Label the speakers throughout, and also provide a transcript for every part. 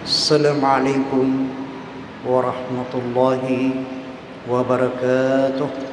Speaker 1: Assalamualaikum warahmatullahi wabarakatuh.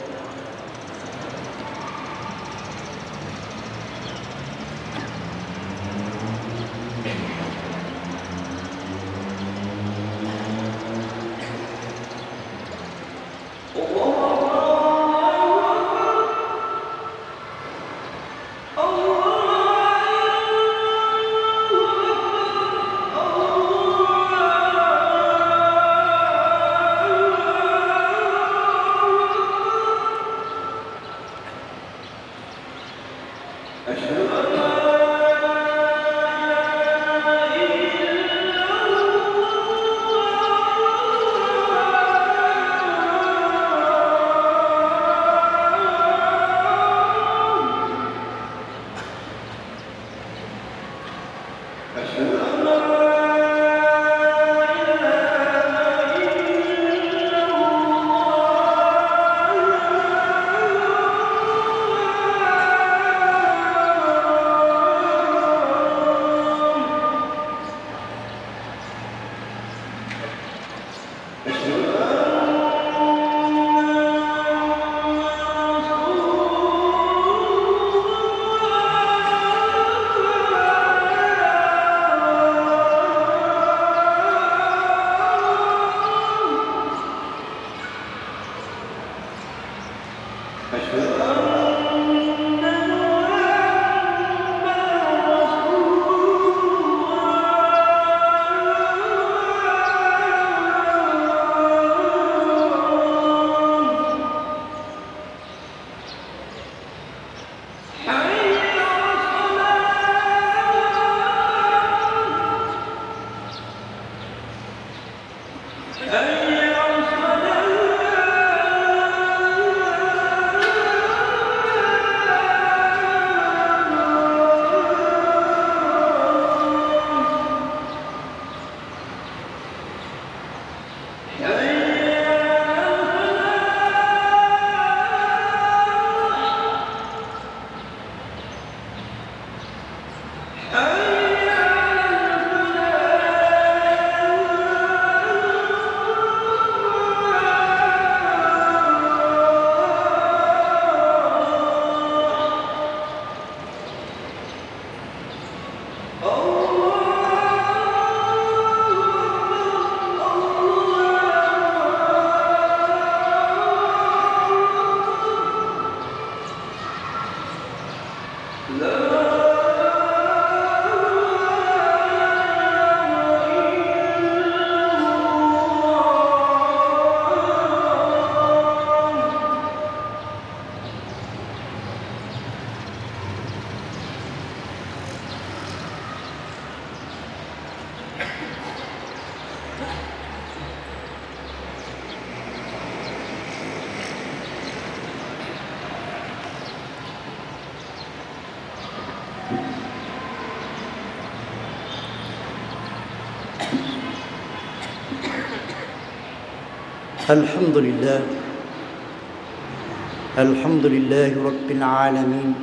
Speaker 1: Alhamdulillah Rabbil Alamin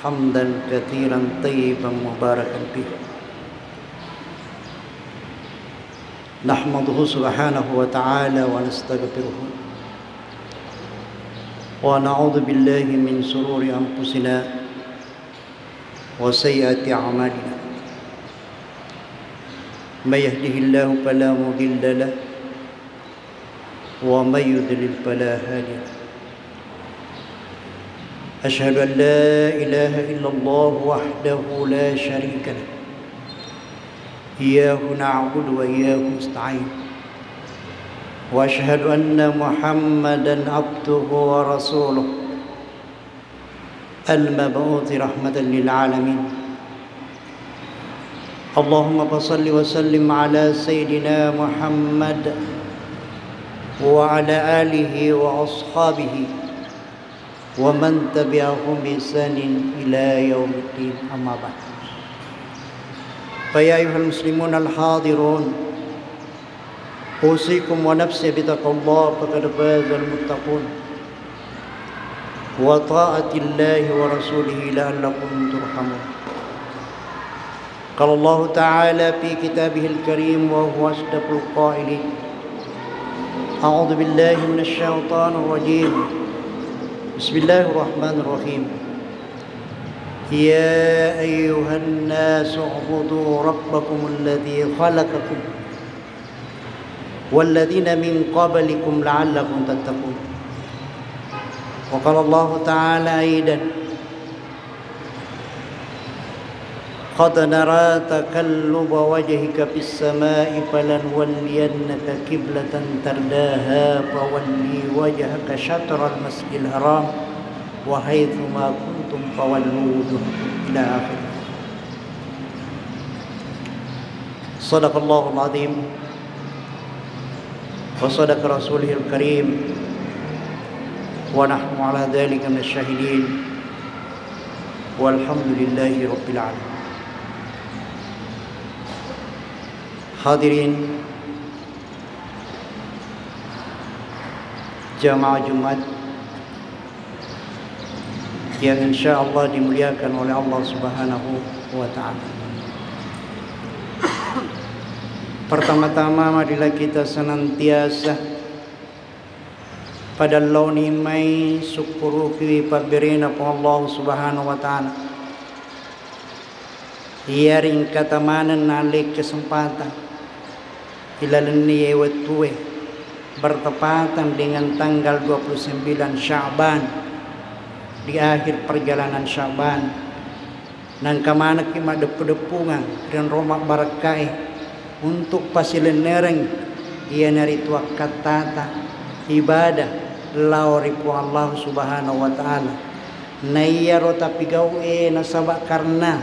Speaker 1: hamdan katsiran tayyiban mubarakan fih. Nahmaduhu subhanahu wa ta'ala wa nastaghfiruhu wa na'udzu billahi min shururi anfusina wa sayyiati a'malina. May yahdihillahu fala mudilla lahu ومن يضلل فلا هادي له. أشهد أن لا إله إلا الله وحده لا شريك له إياه نعبد وإياه نستعين وأشهد أن محمدا عبده ورسوله المبعوث رحمة للعالمين. اللهم صل وسلم على سيدنا محمد وعلى آله وأصحابه ومن تبعهم بإحسان إلى يوم الدين. أما بعد فيا أيها المسلمون الحاضرون أوصيكم ونفسي بتقوى الله فقد فاز المتقون. وطاعة الله ورسوله لعلكم ترحمون. قال الله تعالى في كتابه الكريم وهو أصدق القائلين: أعوذ بالله من الشيطان الرجيم بسم الله الرحمن الرحيم يا أيها الناس اعبدوا ربكم الذي خلقكم والذين من قبلكم لعلكم تتقون. وقال الله تعالى أيضا: قد نرى تقلب وجهك في السماء فلنولينك قبلة ترضاها فولي وجهك شطر المسجد الحرام وحيث ما كنتم فولوا وجوهكم إلى آخره. صدق الله العظيم وصدق رسوله الكريم ونحن على ذلك من الشاهدين والحمد لله رب العالمين. Hadirin jamaah Jumat yang insya Allah dimuliakan oleh Allah Subhanahu wa Ta'ala. Pertama-tama marilah kita senantiasa pada launi mai syukuru ki pabirina po Allah Subhanahu wa Ta'ala. Iaring katamanan nalik kesempatan ilalani ewetue bertepatan dengan tanggal 29 Sya'ban di akhir perjalanan Sya'ban nang kamana ki madepu-depungan dan romak barakai untuk pasilenereng ia naritu katata ibadah lauripu Allah Subhanahu wa Ta'ala naiyaro tapi gawe nasabak karena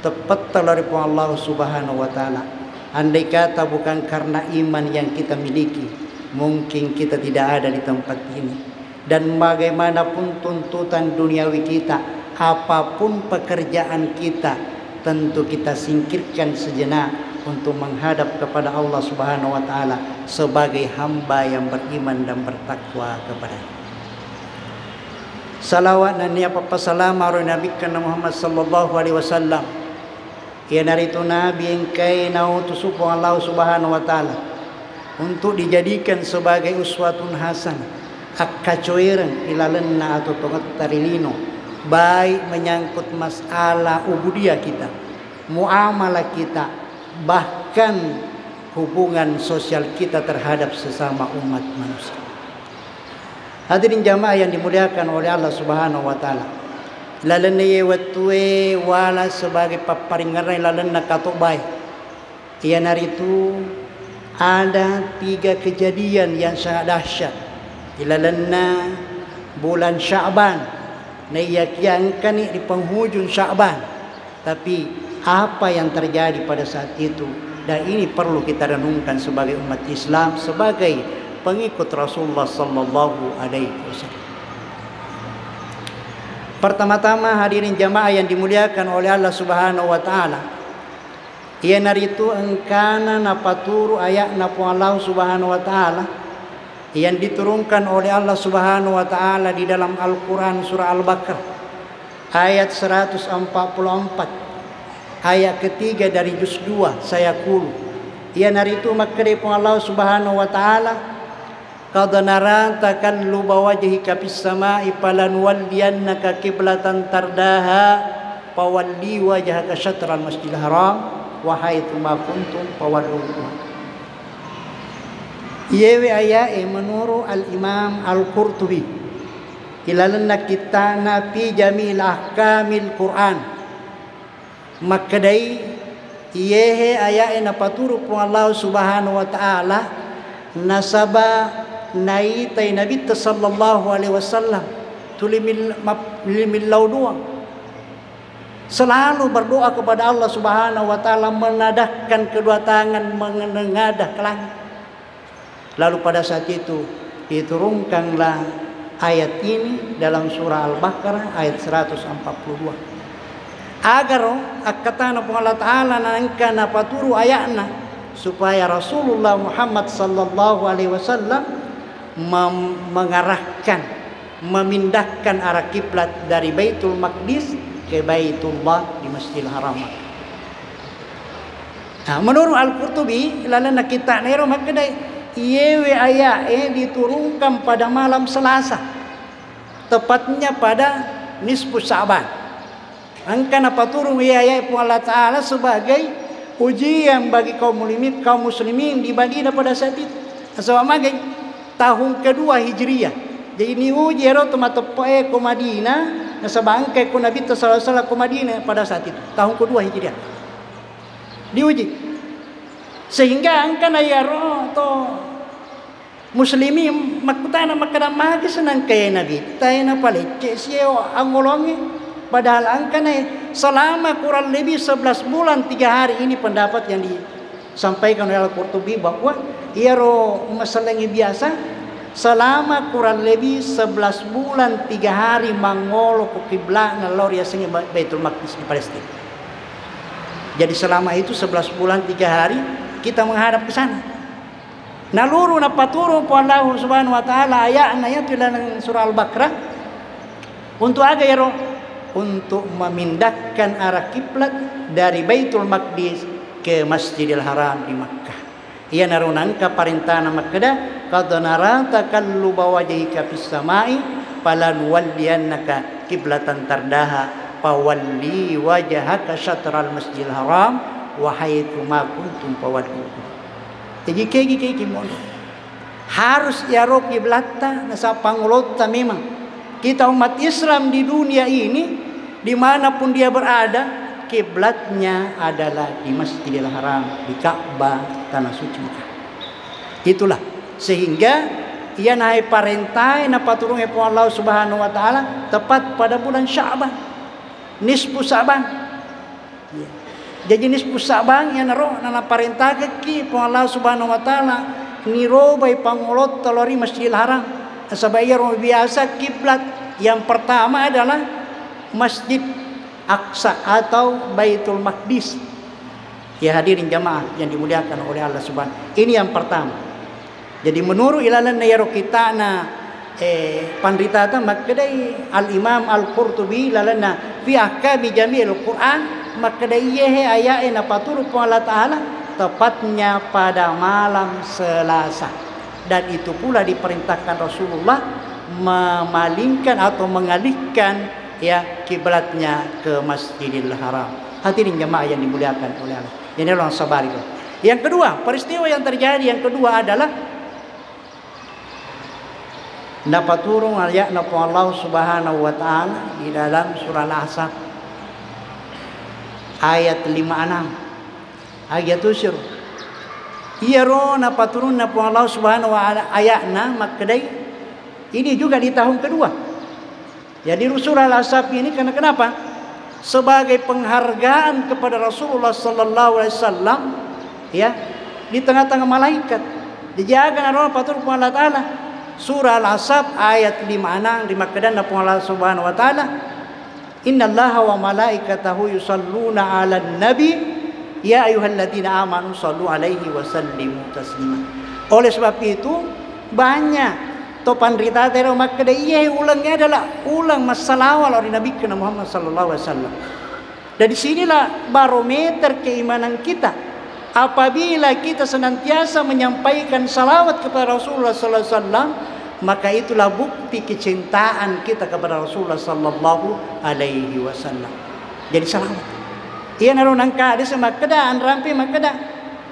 Speaker 1: tepat lauripu Allah Subhanahu wa Ta'ala. Andai kata bukan karena iman yang kita miliki, mungkin kita tidak ada di tempat ini. Dan bagaimanapun tuntutan duniawi kita, apapun pekerjaan kita, tentu kita singkirkan sejenak untuk menghadap kepada Allah Subhanahu wa Ta'ala sebagai hamba yang beriman dan bertakwa kepada-Nya. Salawat dan salam Nabi Muhammad sallallahu alaihi wasallam. Ya naritu Nabi yang kay nautusupo Allah Subhanahu wa Ta'ala untuk dijadikan sebagai uswatun hasan akkacoiran ilalenna atau tongat tarilino baik menyangkut masalah ubudiyah kita, muamalah kita, bahkan hubungan sosial kita terhadap sesama umat manusia. Hadirin jamaah yang dimuliakan oleh Allah Subhanahu wa Ta'ala, lalana yewatue wala sebagai paparingaran lalana katobay. Ia naritu ada 3 kejadian yang sangat dahsyat di lalana bulan Sya'ban. Na iyakiangkan di penghujung Sya'ban. Tapi apa yang terjadi pada saat itu, dan ini perlu kita renungkan sebagai umat Islam, sebagai pengikut Rasulullah sallallahu alaihi wasallam. Pertama-tama hadirin jamaah yang dimuliakan oleh Allah Subhanahu wa Ta'ala, ia naritu engkana napaturu ayat napu Allah Subhanahu wa Ta'ala yang diturunkan oleh Allah Subhanahu wa Ta'ala di dalam Al-Quran surah Al-Baqarah ayat 144 ayat ketiga dari juz 2 sayaqulu. Ia naritu makri Allah Subhanahu wa Ta'ala qad nara takalluba wajhika fis samai falanwalliyannaka qiblatan tardaha fawalli wajhaka syatral masjidil haram wa haitsu ma kuntum fawallu. Yewe ayae menurut al-Imam Al-Qurtubi ilalanna kitana fi jamil ahkamil Quran makadai yehe ayae napaturu pun Allah Subhanahu wa Ta'ala nasaba naitai Nabi sallallahu alaihi wasallam tulimil laudua selalu berdoa kepada Allah Subhanahu wa Ta'ala, menadahkan kedua tangan menengadah ke langit. Lalu pada saat itu diturunkanlah ayat ini dalam surah Al-Baqarah ayat 142 agar akatana Allah Ta'ala nangkana paturu ayatna supaya Rasulullah Muhammad sallallahu alaihi wasallam mengarahkan, memindahkan arah kiblat dari Baitul Maqdis ke Baitullah di Masjidil Haram. Nah, menurut Al-Qurtubi lalana kita nero makadai yewe ayat diturunkan pada malam Selasa, tepatnya pada nisfu Sya'ban. Angkana paturun ayat Allah Ta'ala sebagai ujian bagi kaum muslimin di Madinah pada saat itu. Sebab magai tahun kedua Hijriah. Jadi ni uji temat tepai ke Madinah, nasabangkai ku Nabi sallallahu alaihi wasallam ke Madinah pada saat itu, tahun kedua Hijriah. Diuji. Sehingga angkana to muslimin makutana makada magi senang kaya Nabi. Tayna palecce sio angolongi padahal angkana selama kurang lebih 11 bulan 3 hari ini pendapat yang disampaikan oleh Al-Qurtubi bahwa masalah yang biasa selama kurang lebih 11 bulan 3 hari mangolo ke kiblat nalor yasnya Baitul Maqdis di Palestina. Jadi selama itu 11 bulan 3 hari kita menghadap ke sana. Naluru napaturu po Allah Subhanahu wa taala ayatna ya dalam surah Al-Baqarah untuk untuk memindahkan arah kiblat dari Baitul Maqdis ke Masjidil Haram di Makkah. Ia narunangka parintana Makkah qad nara takalluba wajhika fis samai falanuwalliyannaka qiblatan tardaha fawalli wajhaka syatral Masjidil Haram wa haitsu ma kuntum fawallu. Jadi kayak mono harus kiblatna nasa pangulota. Memang kita umat Islam di dunia ini dimanapun dia berada, kiblatnya adalah di Masjidil Haram, di Ka'bah, tanah suci Mekah. Itulah sehingga ia naik parentai napaturung Allah Subhanahu wa taala tepat pada bulan Sya'ban, nisfu Sya'ban. Jadi nisfu Sya'ban yang nana parentah ke Allah Subhanahu wa taala niro bay pangolot talori Masjidil Haram. Sabaya biasa kiblat yang pertama adalah Masjid Aqsa atau Baitul Maqdis. Ya hadirin jamaah yang dimuliakan oleh Allah Subhanahu. Ini yang pertama. Jadi menurut ilalan nayaro kita pandritata makadai Al-Imam Al-Qurtubi lalana fi ahkami jami'il Quran makadai ayat napatur Allah Ta'ala tepatnya pada malam Selasa. Dan itu pula diperintahkan Rasulullah memalingkan atau mengalihkan kiblatnya ke Masjidil Haram. Hadirin jemaah yang dimuliakan oleh Allah. Jadi orang sabar itu. Yang kedua, peristiwa yang terjadi yang kedua adalah dapat turun ayat Allah Subhanahu wa taala di dalam surah Al-Ahzab ayat 56. Ayat usir. Iya dapat turun Allah Subhanahu wa taala ayatna makadai ini juga di tahun kedua. Jadi surah Al-Ahzab ini kenapa? Sebagai penghargaan kepada Rasulullah sallallahu alaihi wasallam di tengah-tengah malaikat. Dijaga oleh Allah Ta'ala. Surah Al-Ahzab ayat 56 di Makkah Allah Subhanahu wa taala innallaha wa malaikatahu yusalluna 'alan nabi ya ayyuhalladzina amanu shallu 'alaihi wa sallimu taslima. Oleh sebab itu banyak topan rita tero Makkah ulangnya adalah ulang masalawal oleh Nabi Muhammad sallallahu alaihi wasallam. Dari sinilah barometer keimanan kita. Apabila kita senantiasa menyampaikan salawat kepada Rasulullah sallallahu alaihi wasallam, maka itulah bukti kecintaan kita kepada Rasulullah sallallahu alaihi wasallam. Jadi salawat. Ia naron angka di semakada rampi makada.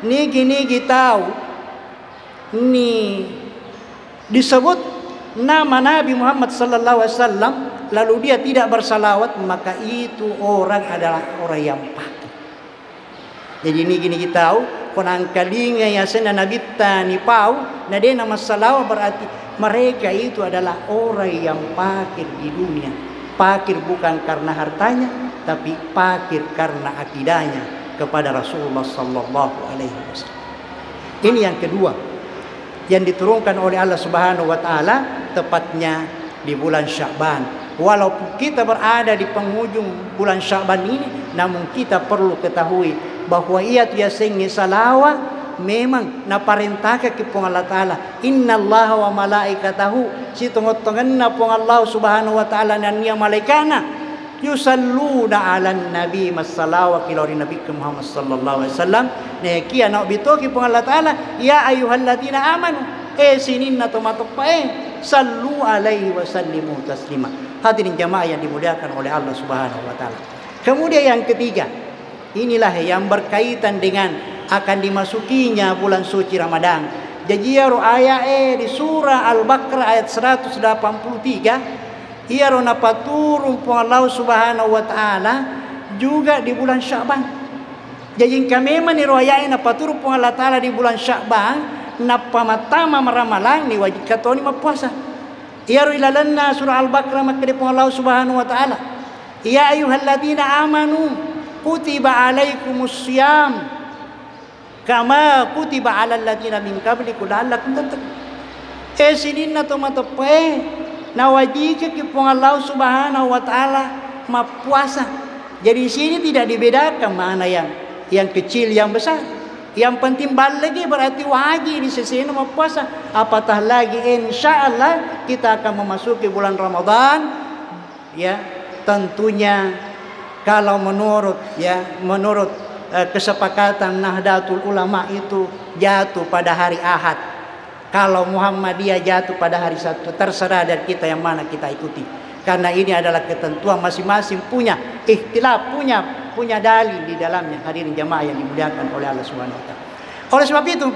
Speaker 1: Nigi tahu. Ni disebut nama Nabi Muhammad sallallahu alaihi wasallam lalu dia tidak bersalawat, maka itu orang adalah orang yang patut. Jadi ini gini kita tahu konang kalinga yang sena Nabi tani pau na dia nama salawat berarti mereka itu adalah orang yang fakir di dunia. Fakir bukan karena hartanya, tapi fakir karena akidahnya kepada Rasulullah sallallahu alaihi wasallam. Ini yang kedua yang diturunkan oleh Allah Subhanahu wa taala tepatnya di bulan Sya'ban. Walaupun kita berada di penghujung bulan Sya'ban ini, namun kita perlu ketahui bahwa ia biasanya salawat memang naparintahkan ke pong Allah Ta'ala, innallaha wa malaikatahu, si tungot-tungan na pong Allah subhanahu wa ta'ala na niya malaikana, yusalluna ala nabi masalawa kilori nabi Muhammad sallallahu alaihi wasallam, na kia na bito ke pong Allah Ta'ala, ya ayuhalladina amanu, sinin na tumatok pa sallu alaihi wa sallimu taslima. Hadirin jamaah yang dimuliakan oleh Allah subhanahu wa ta'ala. Kemudian yang ketiga, inilah yang berkaitan dengan akan dimasukinya bulan suci Ramadan. Jadi ayat di surah Al-Baqarah ayat 183, ia napaturun pun Allah subhanahu wa ta'ala juga di bulan Sya'ban. Jadi kami meniru ayat napaturun pun Allah ta'ala di bulan Sya'ban, napamatama maramalang ni wajib katoni mapuasa. Ia ilalanna surah Al-Baqarah makde pun Allah subhanahu wa ta'ala, ya ayyuhalladzina amanu kutiba alaikumus syiyam kama kutiba alal ladzina min qablikum la'allakum tattaqun. Sinin na tumatape na wajib ke pun Allah subhanahu wa ta'ala mapuasa. Jadi sini tidak dibedakan mana yang kecil yang besar. Yang penting lagi berarti wajib di sisi ini mapuasa. Apatah lagi insyaallah kita akan memasuki bulan Ramadan, ya tentunya kalau menurut kesepakatan Nahdlatul Ulama itu jatuh pada hari Ahad. Kalau Muhammadiyah jatuh pada hari Sabtu, terserah dari kita yang mana kita ikuti. Karena ini adalah ketentuan masing-masing punya ikhtilaf, punya dalil di dalamnya. Hadirin jamaah yang dimuliakan oleh Allah Subhanahu wa taala. Oleh sebab itu,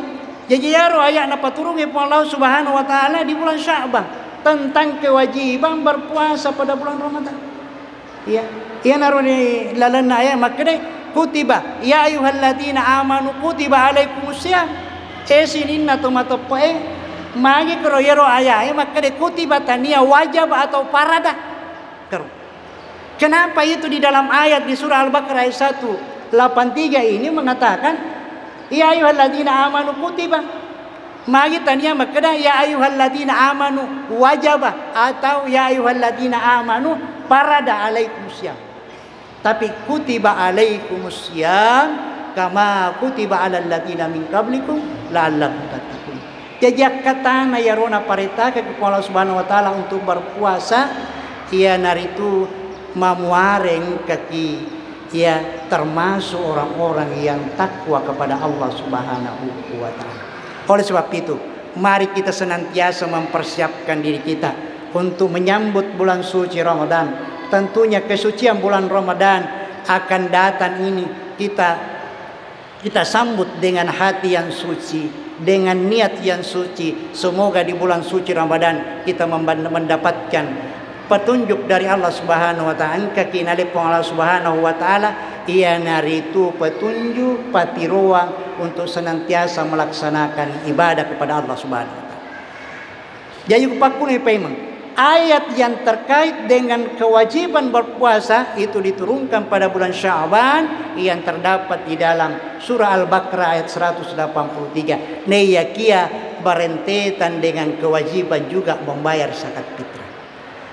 Speaker 1: jajaru ayat napa turun Allah Subhanahu wa taala di bulan Sya'ban tentang kewajiban berpuasa pada bulan Ramadan. Ya, ia naruni lalana ayat makne kutiba ya ayyuhalladzina amanu kutiba alaikumus syiyam. Sininna tomatope magi keroyero ayat makne kutiba tania wajib atau farada. Kenapa itu di dalam ayat di surah Al-Baqarah ayat 183 ini mengatakan ya ayyuhalladzina amanu kutiba. Magi tania makna ya ayyuhalladzina amanu wajaba atau ya ayyuhalladzina amanu farada alaikumus syiyam. Tapi kutiba alaikumus syiyam kama kutiba alal ladzina min qablikum la'allakum tattaqun. Jadi katana yarona parita ke Allah Subhanahu wa taala untuk berpuasa ia naritu mamuareng kaki ia termasuk orang-orang yang takwa kepada Allah Subhanahu wa taala. Oleh sebab itu, mari kita senantiasa mempersiapkan diri kita untuk menyambut bulan suci Ramadan. Tentunya kesucian bulan Ramadan akan datang ini kita sambut dengan hati yang suci, dengan niat yang suci. Semoga di bulan suci Ramadan kita mendapatkan petunjuk dari Allah Subhanahu wa taala. Kaki nalipong Allah Subhanahu wa taala ia naritu petunjuk patiruang untuk senantiasa melaksanakan ibadah kepada Allah Subhanahu wa taala. Jadi kupakune pemang ayat yang terkait dengan kewajiban berpuasa itu diturunkan pada bulan Sya'ban yang terdapat di dalam surah Al-Baqarah ayat 183. Neyakia berentetan dengan kewajiban juga membayar zakat fitrah.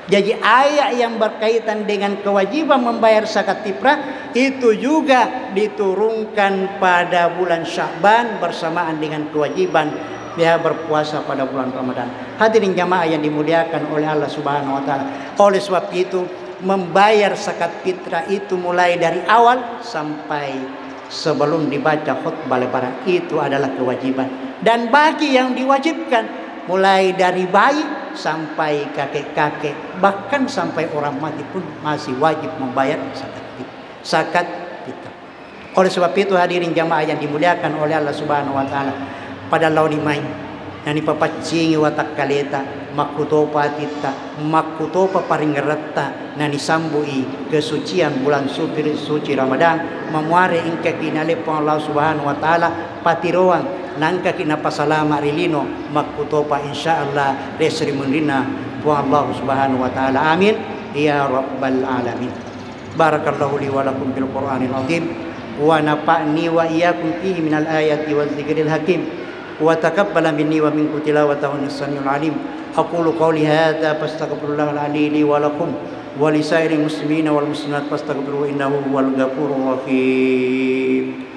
Speaker 1: Jadi ayat yang berkaitan dengan kewajiban membayar zakat fitrah itu juga diturunkan pada bulan Sya'ban bersamaan dengan kewajiban dia berpuasa pada bulan Ramadan. Hadirin jamaah yang dimuliakan oleh Allah Subhanahu wa taala. Oleh sebab itu, membayar zakat fitrah itu mulai dari awal sampai sebelum dibaca khutbah lebaran itu adalah kewajiban. Dan bagi yang diwajibkan mulai dari bayi sampai kakek-kakek, bahkan sampai orang mati pun masih wajib membayar zakat fitrah. Oleh sebab itu hadirin jamaah yang dimuliakan oleh Allah Subhanahu wa taala, pada launi main nani papacingi watak kaleta makutopa tita makutopa paringeretta nani sambui kesucian bulan suci Ramadan memuare ingka kinale pong Allah Subhanahu wa taala patiroan nangka kina pasalama rilino makutopa insyaallah resri munrina pong Allah Subhanahu wa taala. Amin ya rabbal alamin. Barakallahu li wa lakum bil Qur'anil azim wa nafa'ni wa iyyakum fihi minal ayati waz zikril hakim wa taqabbala minni wa minkum tilawatahu as-sami'ul 'alim. Aqulu qawli hadza fastaghfirullahal 'ali li wa lakum wa lisairil muslimina wal muslimat fastaghfiruhu innahu huwal ghafurur rahim.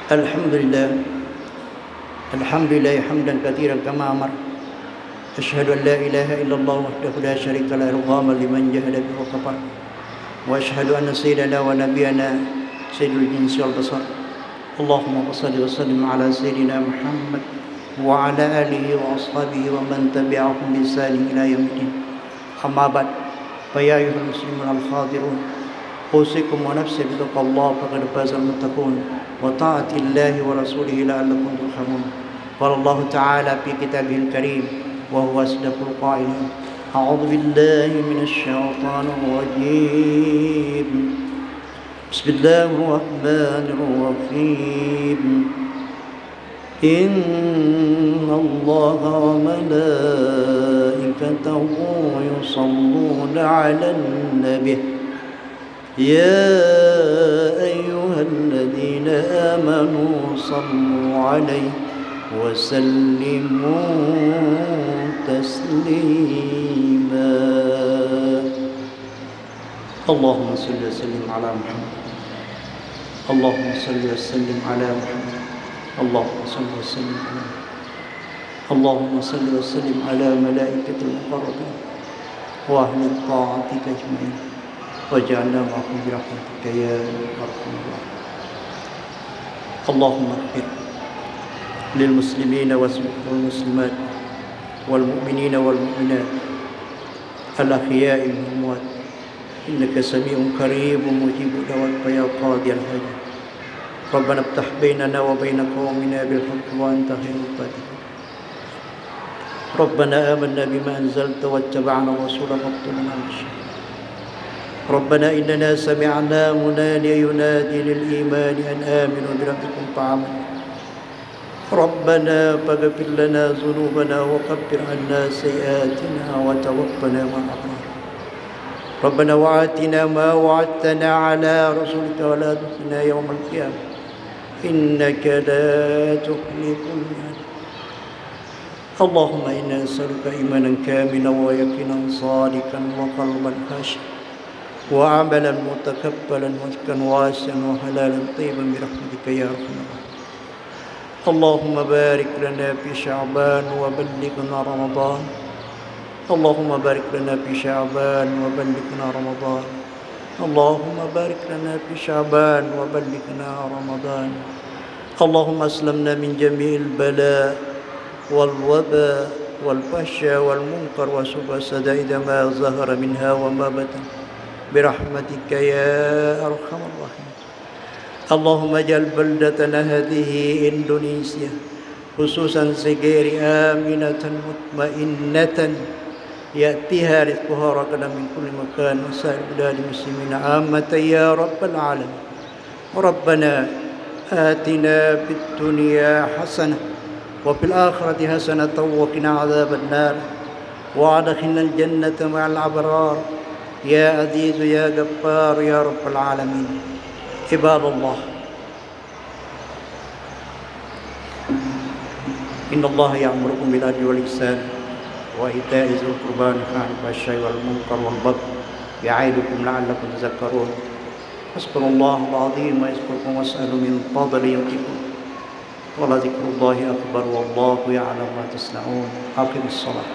Speaker 1: Alhamdulillah. Alhamdulillah hamdan katsiran kama amar. Asyhadu an la ilaha illallah wahdahu la syarika lahu idhaman liman jahada bihi wa kafar. Wa asyhadu anna sayyidana wa nabiyyana sayyidul jinsi wal basar. Allahumma shalli wa sallim ala sayyidina Muhammad wa ala alihi wa ashabihi wa man tabi'ahum bi ihsan ila yaumiddin. Amma ba'd. Fa ya ayyuhal muslimun al-hadirun, usikum wa nafsi bi taqwallah faqad faza al-muttaqun wa ta'atillahi wa rasulihi la'allakum turhamun. Qala Allah ta'ala fi kitabihil karim wa huwa asdaqul qa'ilin. A'udzu billahi minasy syaithanir rajim. Bismillahirrahmanirrahim. Inna Allaha wa malaikatahu yusalluna 'alan nabiy. يا أيها الذين آمنوا صلوا عليه وسلموا تسليما. اللهم صل وسلم على محمد. اللهم صل وسلم على محمد. اللهم صل وسلم على محمد. اللهم صل وسلم على ملائكة المقربين وأهل طاعتك أجمعين وجعلنا معكم برحمتك يا أرحم الراحمين. اللهم اغفر للمسلمين والمسلمات والمؤمنين والمؤمنات الأحياء والأموات إنك سميع قريب مجيب دعوات يا قاضي الحاجات. ربنا افتح بيننا وبين قومنا بالحق وأنت خير الفاتحين. ربنا آمنا بما أنزلت واتبعنا الرسول فاكتبنا مع الشهيدين. ربنا إننا سمعنا مناديا ينادي للإيمان أن آمنوا بربكم فآمنا. ربنا فاغفر لنا ذنوبنا وكفر عنا سيئاتنا وتوفنا مع الأبرار. ربنا وآتنا ما وعدتنا على رسلك ولا تخزنا يوم القيامة إنك لا تخلف الميعاد. اللهم إنا نسألك إيمانا كاملا ويقينا صادقا وقلبا خاشعا وعملا متقبلا ورزقا واسعا وحلالا طيبا برحمتك يا ارحم الراحمين. اللهم بارك لنا في شعبان وبلغنا رمضان. اللهم بارك لنا في شعبان وبلغنا رمضان. اللهم بارك لنا في شعبان وبلغنا رمضان. اللهم اسلمنا من جميع البلاء والوباء والفحشاء والمنكر وسوء السدائد ما ظهر منها وما بطن برحمتك يا أرحم الراحمين. اللهم اجعل بلدتنا هذه إندونيسيا خصوصا سجير آمنة مطمئنة يأتيها رزقها رغدا من كل مكان وسائر بلاد المسلمين عامة يا رب العالمين. ربنا آتنا في الدنيا حسنة وفي الآخرة حسنة وقنا عذاب النار وأدخلنا الجنة مع الأبرار يا عزيز يا غفار يا رب العالمين. عباد الله، إن الله يأمركم بالعدل والإحسان وإيتاء ذي القربى والنهي عن الفحشاء والمنكر والبغي يعظكم لعلكم تذكرون. اذكروا الله العظيم يذكركم واسألوا من فضله يؤتكم ولذكر الله أكبر والله يعلم ما تصنعون. أقم الصلاة.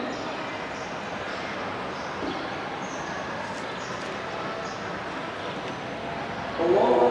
Speaker 2: Allah